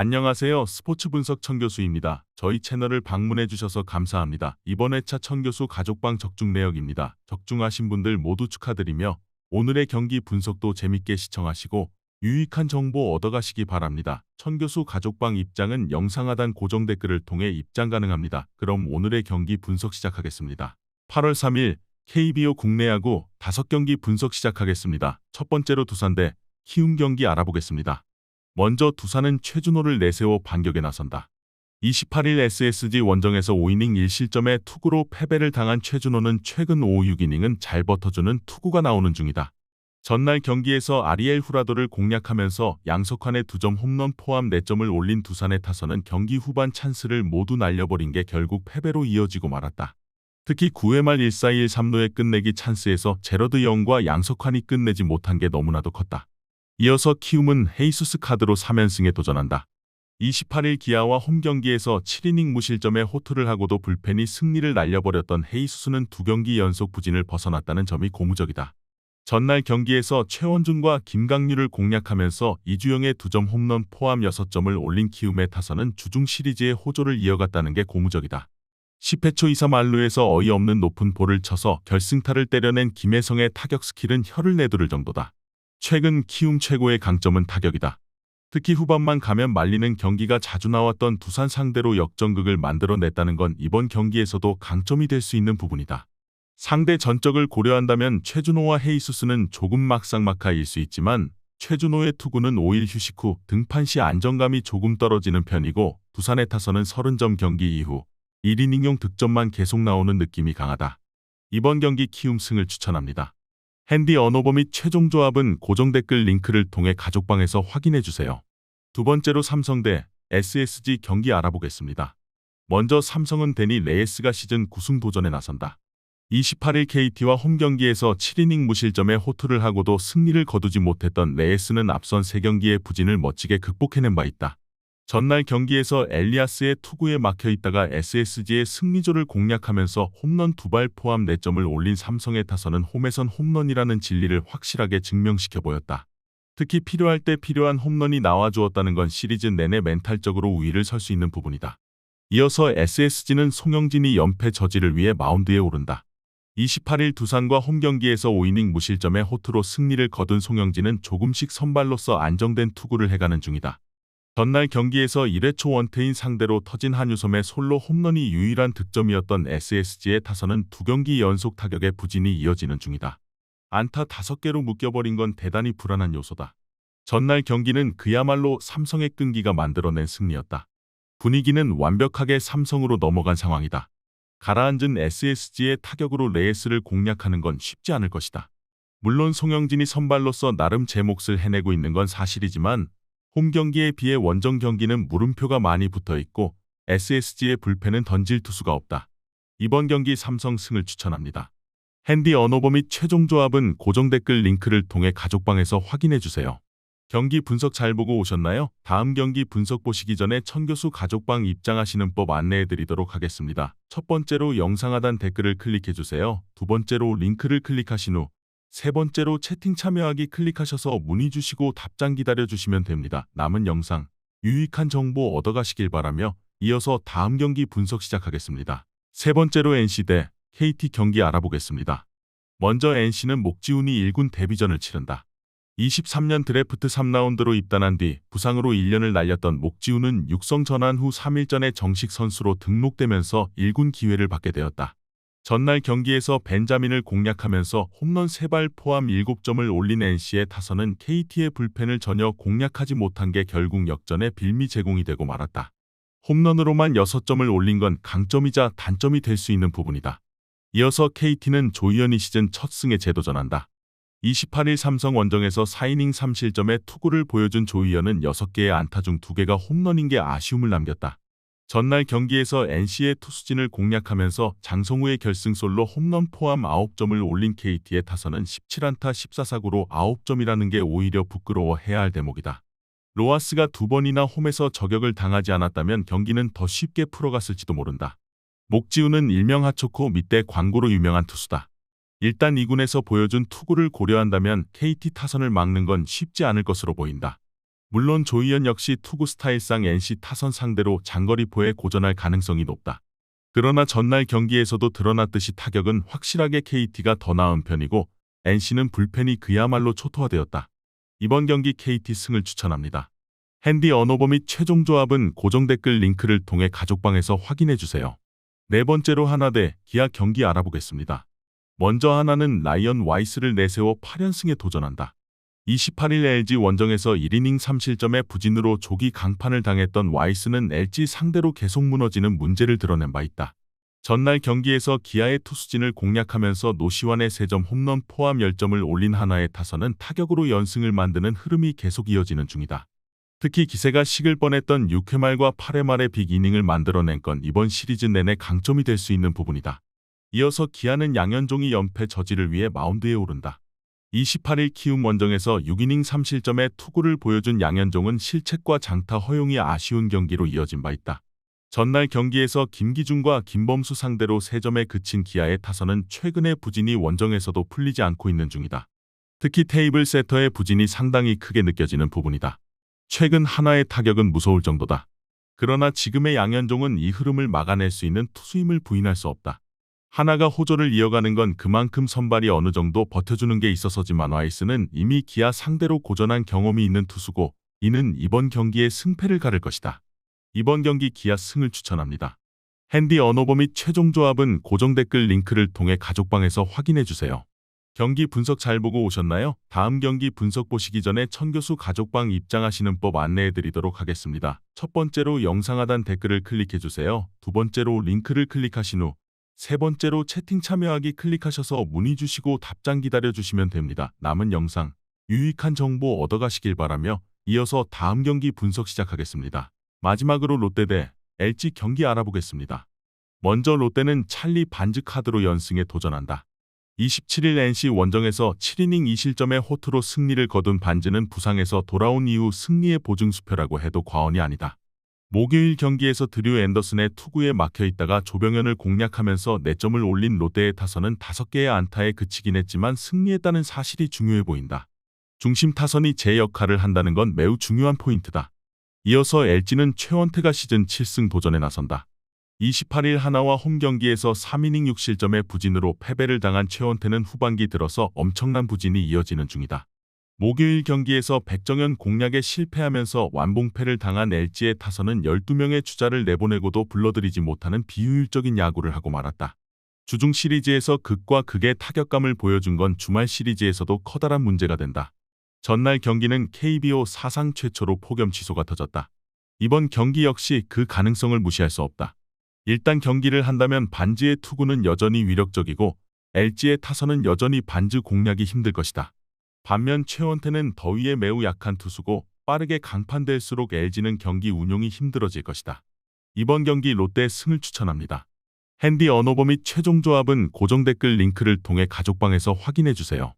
안녕하세요. 스포츠 분석 천교수입니다. 저희 채널을 방문해 주셔서 감사합니다. 이번 회차 천교수 가족방 적중 내역입니다. 적중하신 분들 모두 축하드리며 오늘의 경기 분석도 재밌게 시청하시고 유익한 정보 얻어가시기 바랍니다. 천교수 가족방 입장은 영상 하단 고정 댓글을 통해 입장 가능합니다. 그럼 오늘의 경기 분석 시작하겠습니다. 8월 3일 KBO 국내 야구 5경기 분석 시작하겠습니다. 첫 번째로 두산 대 키움 경기 알아보겠습니다. 먼저 두산은 최준호를 내세워 반격에 나선다. 28일 SSG 원정에서 5이닝 1실점의 투구로 패배를 당한 최준호는 최근 5, 6이닝은 잘 버텨주는 투구가 나오는 중이다. 전날 경기에서 아리엘 후라도를 공략하면서 양석환의 2점 홈런 포함 4점을 올린 두산의 타선은 경기 후반 찬스를 모두 날려버린 게 결국 패배로 이어지고 말았다. 특히 9회 말 1-4-1 3루의 끝내기 찬스에서 제러드 영과 양석환이 끝내지 못한 게 너무나도 컸다. 이어서 키움은 헤이수스 카드로 3연승에 도전한다. 28일 기아와 홈경기에서 7이닝 무실점에 호투를 하고도 불펜이 승리를 날려버렸던 헤이수스는 2경기 연속 부진을 벗어났다는 점이 고무적이다. 전날 경기에서 최원준과 김강률을 공략하면서 이주영의 2점 홈런 포함 6점을 올린 키움의 타선은 주중 시리즈의 호조를 이어갔다는 게 고무적이다. 10회 초 2-3 안루에서 어이없는 높은 볼을 쳐서 결승타를 때려낸 김혜성의 타격 스킬은 혀를 내두를 정도다. 최근 키움 최고의 강점은 타격이다. 특히 후반만 가면 말리는 경기가 자주 나왔던 두산 상대로 역전극을 만들어냈다는 건 이번 경기에서도 강점이 될 수 있는 부분이다. 상대 전적을 고려한다면 최준호와 헤이수스는 조금 막상막하일 수 있지만 최준호의 투구는 5일 휴식 후 등판 시 안정감이 조금 떨어지는 편이고 두산의 타선은 30점 경기 이후 1이닝용 득점만 계속 나오는 느낌이 강하다. 이번 경기 키움 승을 추천합니다. 핸디 언어버 및 최종 조합은 고정 댓글 링크를 통해 가족방에서 확인해주세요. 두 번째로 삼성 대 SSG 경기 알아보겠습니다. 먼저 삼성은 데니 레이스가 시즌 9승 도전에 나선다. 28일 KT와 홈경기에서 7이닝 무실점에 호투를 하고도 승리를 거두지 못했던 레이스는 앞선 3경기의 부진을 멋지게 극복해낸 바 있다. 전날 경기에서 엘리아스의 투구에 막혀있다가 SSG의 승리조를 공략하면서 홈런 2발 포함 4점을 올린 삼성의 타선은 홈에선 홈런이라는 진리를 확실하게 증명시켜 보였다. 특히 필요할 때 필요한 홈런이 나와주었다는 건 시리즈 내내 멘탈적으로 우위를 설 수 있는 부분이다. 이어서 SSG는 송영진이 연패 저지를 위해 마운드에 오른다. 28일 두산과 홈경기에서 5이닝 무실점의 호투로 승리를 거둔 송영진은 조금씩 선발로서 안정된 투구를 해가는 중이다. 전날 경기에서 1회 초 원태인 상대로 터진 한유섬의 솔로 홈런이 유일한 득점이었던 SSG의 타선은 2경기 연속 타격의 부진이 이어지는 중이다. 안타 5개로 묶여버린 건 대단히 불안한 요소다. 전날 경기는 그야말로 삼성의 끈기가 만들어낸 승리였다. 분위기는 완벽하게 삼성으로 넘어간 상황이다. 가라앉은 SSG의 타격으로 레이스를 공략하는 건 쉽지 않을 것이다. 물론 송영진이 선발로서 나름 제 몫을 해내고 있는 건 사실이지만 홈경기에 비해 원정 경기는 물음표가 많이 붙어있고 SSG의 불펜은 던질 투수가 없다. 이번 경기 삼성 승을 추천합니다. 핸디 언어버 및 최종 조합은 고정 댓글 링크를 통해 가족방에서 확인해주세요. 경기 분석 잘 보고 오셨나요? 다음 경기 분석 보시기 전에 천교수 가족방 입장하시는 법 안내해드리도록 하겠습니다. 첫 번째로 영상 하단 댓글을 클릭해주세요. 두 번째로 링크를 클릭하신 후 세 번째로 채팅 참여하기 클릭하셔서 문의 주시고 답장 기다려주시면 됩니다. 남은 영상, 유익한 정보 얻어가시길 바라며 이어서 다음 경기 분석 시작하겠습니다. 세 번째로 NC 대 KT 경기 알아보겠습니다. 먼저 NC는 목지훈이 1군 데뷔전을 치른다. 23년 드래프트 3라운드로 입단한 뒤 부상으로 1년을 날렸던 목지훈은 육성 전환 후 3일 전에 정식 선수로 등록되면서 1군 기회를 받게 되었다. 전날 경기에서 벤자민을 공략하면서 홈런 3발 포함 7점을 올린 NC의 타선은 KT의 불펜을 전혀 공략하지 못한 게 결국 역전의 빌미 제공이 되고 말았다. 홈런으로만 6점을 올린 건 강점이자 단점이 될 수 있는 부분이다. 이어서 KT는 조희연이 시즌 첫 승에 재도전한다. 28일 삼성 원정에서 4이닝 3실점의 투구를 보여준 조희연은 6개의 안타 중 2개가 홈런인 게 아쉬움을 남겼다. 전날 경기에서 NC의 투수진을 공략하면서 장성우의 결승솔로 홈런 포함 9점을 올린 KT의 타선은 17안타 14사구로 9점이라는 게 오히려 부끄러워해야 할 대목이다. 로하스가 2번이나 홈에서 저격을 당하지 않았다면 경기는 더 쉽게 풀어갔을지도 모른다. 목지훈은 일명 하초코 밑대 광고로 유명한 투수다. 일단 2군에서 보여준 투구를 고려한다면 KT 타선을 막는 건 쉽지 않을 것으로 보인다. 물론 조희연 역시 투구 스타일상 NC 타선 상대로 장거리포에 고전할 가능성이 높다. 그러나 전날 경기에서도 드러났듯이 타격은 확실하게 KT가 더 나은 편이고 NC는 불펜이 그야말로 초토화되었다. 이번 경기 KT 승을 추천합니다. 핸디 언어버 및 최종 조합은 고정 댓글 링크를 통해 가족방에서 확인해주세요. 네 번째로 하나 대 기아 경기 알아보겠습니다. 먼저 하나는 라이언 와이스를 내세워 8연승에 도전한다. 28일 LG 원정에서 1이닝 3실점의 부진으로 조기 강판을 당했던 와이스는 LG 상대로 계속 무너지는 문제를 드러낸 바 있다. 전날 경기에서 기아의 투수진을 공략하면서 노시환의 3점 홈런 포함 10점을 올린 하나의 타선은 타격으로 연승을 만드는 흐름이 계속 이어지는 중이다. 특히 기세가 식을 뻔했던 6회 말과 8회 말의 빅이닝을 만들어낸 건 이번 시리즈 내내 강점이 될 수 있는 부분이다. 이어서 기아는 양현종이 연패 저지를 위해 마운드에 오른다. 28일 키움 원정에서 6이닝 3실점의 투구를 보여준 양현종은 실책과 장타 허용이 아쉬운 경기로 이어진 바 있다. 전날 경기에서 김기중과 김범수 상대로 3점에 그친 기아의 타선은 최근의 부진이 원정에서도 풀리지 않고 있는 중이다. 특히 테이블 세터의 부진이 상당히 크게 느껴지는 부분이다. 최근 하나의 타격은 무서울 정도다. 그러나 지금의 양현종은 이 흐름을 막아낼 수 있는 투수임을 부인할 수 없다. 하나가 호조를 이어가는 건 그만큼 선발이 어느 정도 버텨주는 게 있어서지만 와이스는 이미 기아 상대로 고전한 경험이 있는 투수고 이는 이번 경기에 승패를 가를 것이다. 이번 경기 기아 승을 추천합니다. 핸디 언어버 및 최종 조합은 고정 댓글 링크를 통해 가족방에서 확인해주세요. 경기 분석 잘 보고 오셨나요? 다음 경기 분석 보시기 전에 천교수 가족방 입장하시는 법 안내해드리도록 하겠습니다. 첫 번째로 영상 하단 댓글을 클릭해주세요. 두 번째로 링크를 클릭하신 후 세 번째로 채팅 참여하기 클릭하셔서 문의 주시고 답장 기다려주시면 됩니다. 남은 영상 유익한 정보 얻어가시길 바라며 이어서 다음 경기 분석 시작하겠습니다. 마지막으로 롯데 대 LG 경기 알아보겠습니다. 먼저 롯데는 찰리 반즈 카드로 연승에 도전한다. 27일 NC 원정에서 7이닝 2실점의 호투로 승리를 거둔 반즈는 부상에서 돌아온 이후 승리의 보증수표라고 해도 과언이 아니다. 목요일 경기에서 드류 앤더슨의 투구에 막혀있다가 조병현을 공략하면서 4점을 올린 롯데의 타선은 5개의 안타에 그치긴 했지만 승리했다는 사실이 중요해 보인다. 중심 타선이 제 역할을 한다는 건 매우 중요한 포인트다. 이어서 LG는 최원태가 시즌 7승 도전에 나선다. 28일 하나와 홈 경기에서 3이닝 6실점의 부진으로 패배를 당한 최원태는 후반기 들어서 엄청난 부진이 이어지는 중이다. 목요일 경기에서 백정현 공략에 실패하면서 완봉패를 당한 LG의 타선은 12명의 주자를 내보내고도 불러들이지 못하는 비효율적인 야구를 하고 말았다. 주중 시리즈에서 극과 극의 타격감을 보여준 건 주말 시리즈에서도 커다란 문제가 된다. 전날 경기는 KBO 사상 최초로 폭염 취소가 터졌다. 이번 경기 역시 그 가능성을 무시할 수 없다. 일단 경기를 한다면 반즈의 투구는 여전히 위력적이고 LG의 타선은 여전히 반즈 공략이 힘들 것이다. 반면 최원태는 더위에 매우 약한 투수고 빠르게 강판될수록 LG는 경기 운용이 힘들어질 것이다. 이번 경기 롯데 승을 추천합니다. 핸디 언어버 및 최종 조합은 고정 댓글 링크를 통해 가족방에서 확인해주세요.